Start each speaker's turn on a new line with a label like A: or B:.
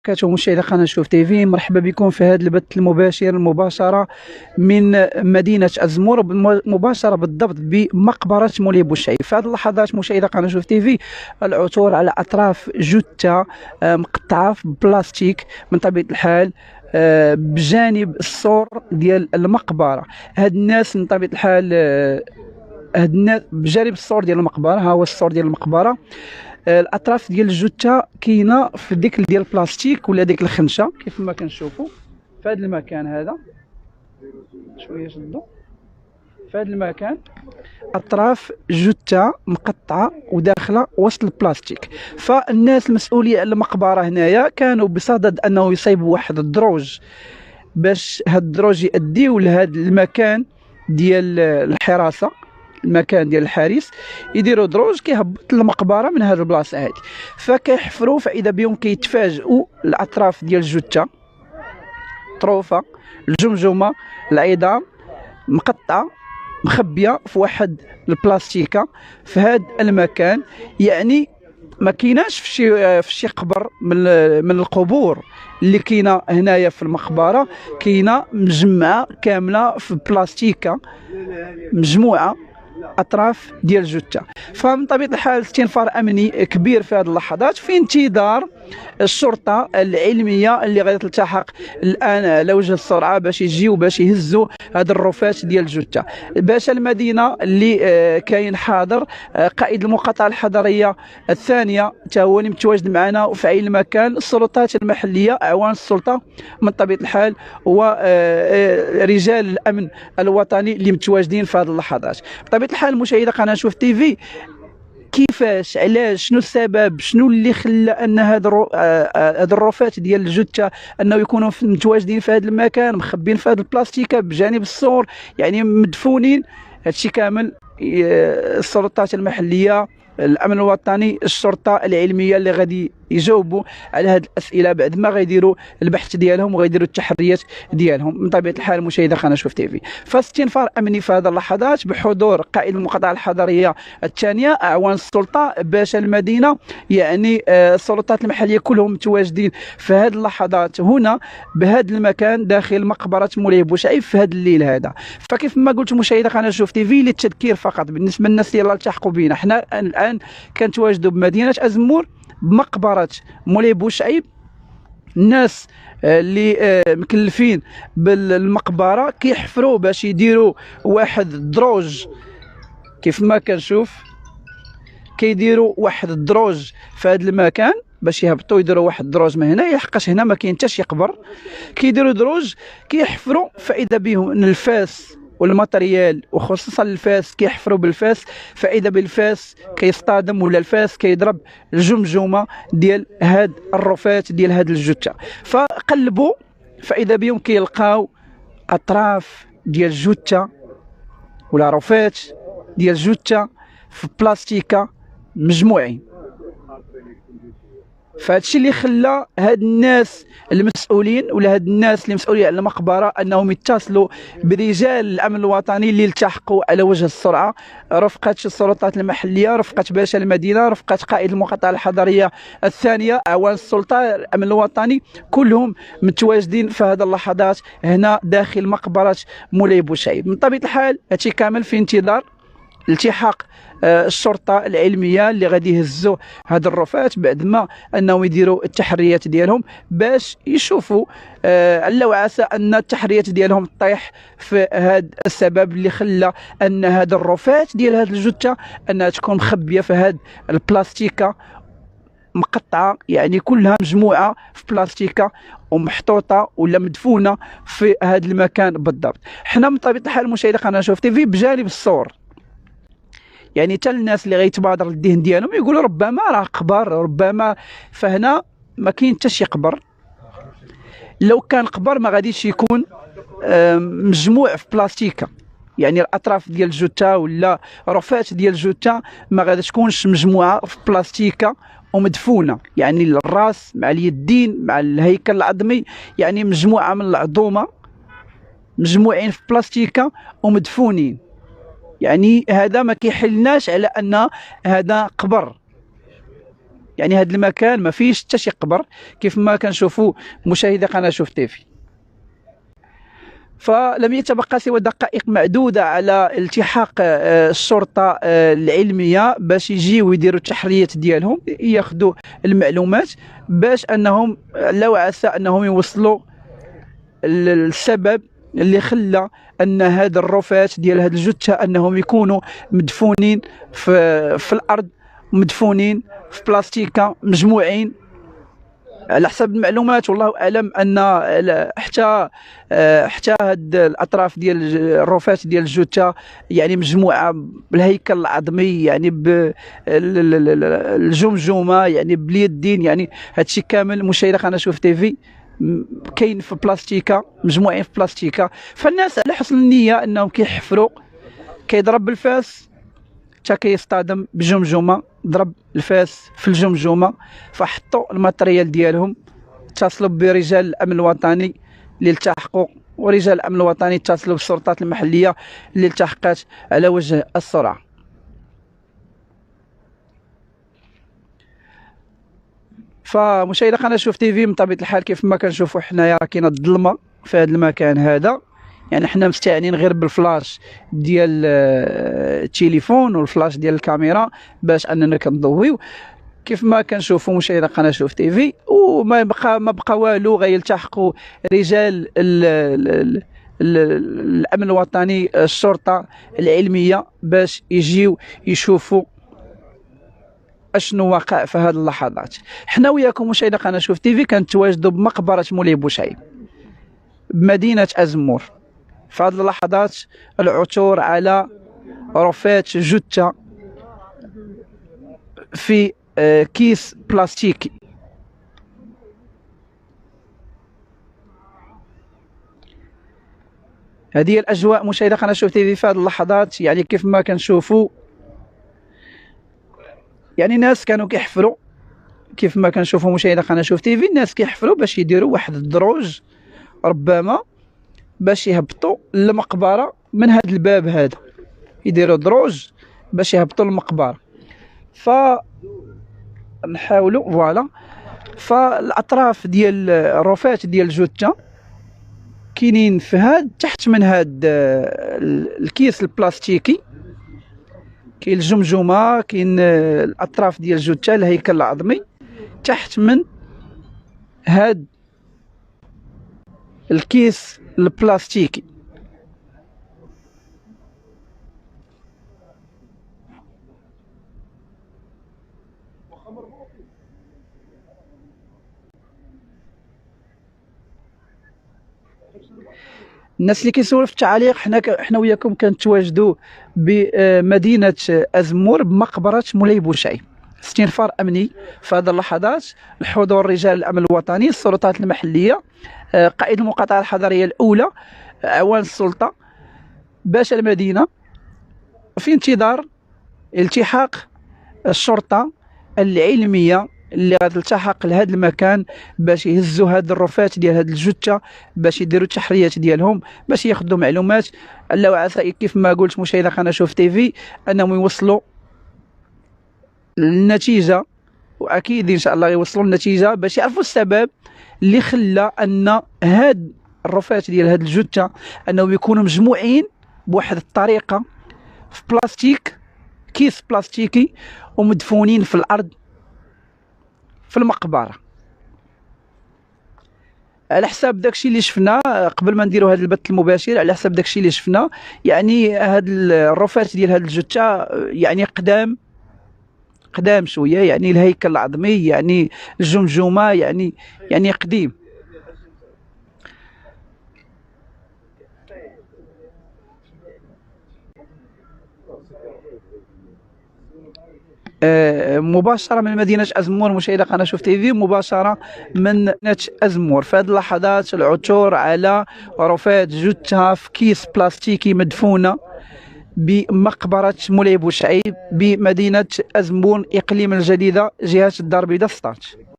A: وبركاته. مشاهدي قناة شوف تيفي، مرحبا بكم في هذا البث المباشر المباشرة من مدينة أزمور، مباشرة بالضبط بمقبرة مولاي بوشعيب. في هذه اللحظات مشاهدي قناة شوف تيفي، العثور على أطراف جثة مقطعة في بلاستيك من طبيعة الحال بجانب السور ديال المقبرة. هاد الناس من طبيعة الحال هاد الناس بجانب السور ديال المقبرة، ها هو السور ديال المقبرة. الاطراف ديال الجثه كاينه في ديك ديال البلاستيك ولا ديك الخنشه كيف ما كنشوفوا في هذا المكان. هذا شويه شدوا في هذا المكان اطراف جثه مقطعه وداخله وسط البلاستيك. فالناس المسؤولين على المقبره هنايا كانوا بصدد انه يصيبوا واحد الدروج باش هاد الدروج يؤديو لهذا المكان ديال الحراسه، المكان ديال الحارس، يديروا دروج كيهبط المقبره من هذه البلاصه هذه. فكيحفروا فاذا بهم كيتفاجئوا الاطراف ديال الجثه طروفه، الجمجمه، العظام مقطعه مخبيه في واحد البلاستيكه في هذا المكان. يعني ما كايناش في شي قبر من القبور اللي كاينه هنايا في المقبره، كاينه مجمعه كامله في بلاستيكه، مجموعه اطراف ديال الجثه. فمن طبيعه الحال استنفار امني كبير في هذه اللحظات في انتظار الشرطه العلميه اللي غادي تلتحق الان على وجه السرعه باش يجيو باش يهزوا هذه الرفات ديال الجثه. باشا المدينه اللي كاين حاضر، قائد المقاطعه الحضريه الثانيه تا هو اللي متواجد معنا وفي اي المكان، السلطات المحليه، اعوان السلطه من طبيعه الحال، ورجال الامن الوطني اللي متواجدين في هذه اللحظات. بطبيعه الحال مشاهدة قناه شوف تيفي، كيفاش، علاش، شنو السبب، شنو اللي خلى ان هاد الرفات ديال الجثه انه يكونوا متواجدين في هذا المكان، مخبين في هذه البلاستيكه بجانب السور، يعني مدفونين. هادشي كامل السلطات المحليه، الامن الوطني، الشرطه العلميه اللي غادي يجاوبوا على هذه الاسئله بعد ما غيديروا البحث ديالهم وغيديروا التحريات ديالهم. من طبيعه الحال مشاهده قناه شوف تيفي، فاستنفار امني في هذه اللحظات بحضور قائد المقاطعه الحضريه الثانيه، اعوان السلطه، باشا المدينه، يعني السلطات المحليه كلهم متواجدين في هذه اللحظات هنا بهذا المكان داخل مقبره مولاي بوشعيب في هذا الليل هذا. فكيف ما قلت مشاهده قناه شوف تيفي، للتذكير فقط بالنسبه للناس اللي التحقوا بنا، حنا الان كنتواجدوا بمدينه أزمور بمقبره مولاي بوشعيب. الناس اللي مكلفين بالمقبره كيحفروا باش يديروا واحد الدروج، كيف ما كنشوف كيديروا واحد الدروج في هذا المكان باش يهبطوا يديروا واحد الدروج من هنا، لحقاش هنا ما كاين حتى شي قبر. كيديروا دروج كيحفروا فاذا بهم الفاس والماتريال، وخصوصا الفاس، كيحفروا بالفاس فاذا بالفاس كيصطدم ولا الفاس كيضرب الجمجمه ديال هاد الرفات ديال هاد الجثه. فقلبوا فاذا بهم كيلقاو اطراف ديال الجثه ولا رفات ديال الجثه في بلاستيكه مجموعين. فهادشي اللي خلى هاد الناس المسؤولين ولا هاد الناس اللي مسؤولين على المقبره انهم يتصلوا برجال الامن الوطني اللي التحقوا على وجه السرعه، رفقه السلطات المحليه، رفقه باشا المدينه، رفقه قائد المقاطعه الحضريه الثانيه، اعوان السلطه، الامن الوطني، كلهم متواجدين في هذه اللحظات هنا داخل مقبره مولاي بوشعيب. من طبيعه الحال هادشي كامل في انتظار التحاق الشرطه العلميه اللي غادي يهزوا هاد الرفات بعد ما انهم يديروا التحريات ديالهم باش يشوفوا على وعسى ان التحريات ديالهم تطيح في هاد السبب اللي خلى ان هاد الرفات ديال هاد الجثه انها تكون مخبيه في هاد البلاستيكه مقطعه، يعني كلها مجموعه في بلاستيكه ومحطوطه ولا مدفونه في هذا المكان بالضبط. حنا من طبيعه الحال مشاهدي قناه شوف تيفي بجانب الصور، يعني حتى الناس اللي غيتبادر للذهن ديالهم يقولوا ربما راه قبر، ربما، فهنا ما كاين حتى شي قبر. لو كان قبر ما غاديش يكون مجموع في بلاستيكه، يعني الاطراف ديال الجثه ولا رفات ديال الجثه ما غاديش تكونش مجموعه في بلاستيكه ومدفونه، يعني الراس مع اليدين مع الهيكل العظمي، يعني مجموعه من العظومه مجموعين في بلاستيكه ومدفونين. يعني هذا ما كيحلناش على ان هذا قبر. يعني هذا المكان ما فيش حتى شي قبر كيف ما كنشوفوا مشاهدي قناه شوف تيفي. فلم يتبقى سوى دقائق معدودة على التحاق الشرطة العلمية باش يجيو يديروا التحريات ديالهم، ياخذوا المعلومات باش انهم لو عسى انهم يوصلوا السبب اللي خلى ان هذا الرفات ديال هذه الجثه انهم يكونوا مدفونين في الارض، مدفونين في بلاستيكه، مجموعين. على حسب المعلومات والله اعلم ان حتى هاد الاطراف ديال الرفات ديال الجثه يعني مجموعه بالهيكل العظمي، يعني بالجمجمه، يعني باليدين، يعني هادشي كامل مشاهدة قناه شوف تيفي كاين في بلاستيكه، مجموعين في بلاستيكه. فالناس على حسن النيه انهم كيحفروا، كيضرب بالفاس حتى كيصطدم بجمجمه، ضرب الفاس في الجمجمه، فحطوا الماتريال ديالهم، اتصلوا برجال الامن الوطني اللي التحقوا، ورجال الامن الوطني اتصلوا بالسلطات المحليه اللي التحقت على وجه السرعه. فمشاهدة قناه شوف تيفي من طبيعه الحال كيف ما كنشوفوا حنايا راه كاينه الظلمه في هذا المكان هذا، يعني حنا مستعينين غير بالفلاش ديال التليفون والفلاش ديال الكاميرا باش اننا كنضويو كيف ما كنشوفوا مشاهدة قناه شوف تيفي. وما بقى والو، غيلتحقوا رجال الامن الوطني، الشرطه العلميه باش يجيو يشوفوا اشنو واقع في هذه اللحظات. حنا وياكم مشاهدة قناه شوف تيفي كنتواجدوا بمقبره مولاي بوشعيب بمدينه ازمور. في هذه اللحظات العثور على رفات جثه في كيس بلاستيكي. هذه الاجواء مشاهدة قناه شوف تيفي في هذه اللحظات، يعني كيف ما كنشوفوا يعني ناس كانوا كيحفروا، كيف ما كنشوفوا مشاهدة قناه شوف تيفي الناس كيحفروا باش يديروا واحد الدروج ربما باش يهبطوا للمقبره من هذا الباب هذا، يديروا دروج باش يهبطوا للمقبره. نحاولوا فوالا. فالاطراف ديال الرفات ديال الجثه كاينين في هاد تحت من هاد الكيس البلاستيكي، كاين الجمجمه، كاين الاطراف ديال الجثه، الهيكل العظمي تحت من هاد الكيس البلاستيكي. الناس اللي كيسولوا في التعاليق، حنا وياكم كنتواجدوا بمدينه ازمور بمقبره مولاي بوشعيب. استنفار امني في هذه اللحظات، الحضور رجال الامن الوطني، السلطات المحليه، قائد المقاطعه الحضريه الاولى، اعوان السلطه، باش المدينه في انتظار التحاق الشرطه العلميه اللي غتلتحق لهذا المكان باش يهزوا هاد الرفات ديال هاد الجثه، باش يديروا التحريات ديالهم، باش ياخذوا معلومات لو عسى كيف ما قلت مشاهدة قناه شوف تيفي انهم يوصلوا النتيجه. واكيد ان شاء الله يوصلوا النتيجه باش يعرفوا السبب اللي خلى ان هاد الرفات ديال هاد الجثه انهم يكونوا مجموعين بواحد الطريقه في بلاستيك، كيس بلاستيكي، ومدفونين في الارض في المقبره. على حساب داكشي اللي شفنا قبل ما نديروا هذا البث المباشر، على حساب داكشي اللي شفنا يعني هاد الرفات ديال هاد الجثه يعني قدام شويه، يعني الهيكل العظمي، يعني الجمجمه، يعني قديم. مباشره من مدينه ازمور مشاهده قناه شوف تيفي، مباشره من مدينه ازمور. في هذه اللحظات العثور على رفات جثه في كيس بلاستيكي مدفونه بمقبره مولاي بوشعيب بمدينه ازمون اقليم الجديده جهه الدار البيضاء 16.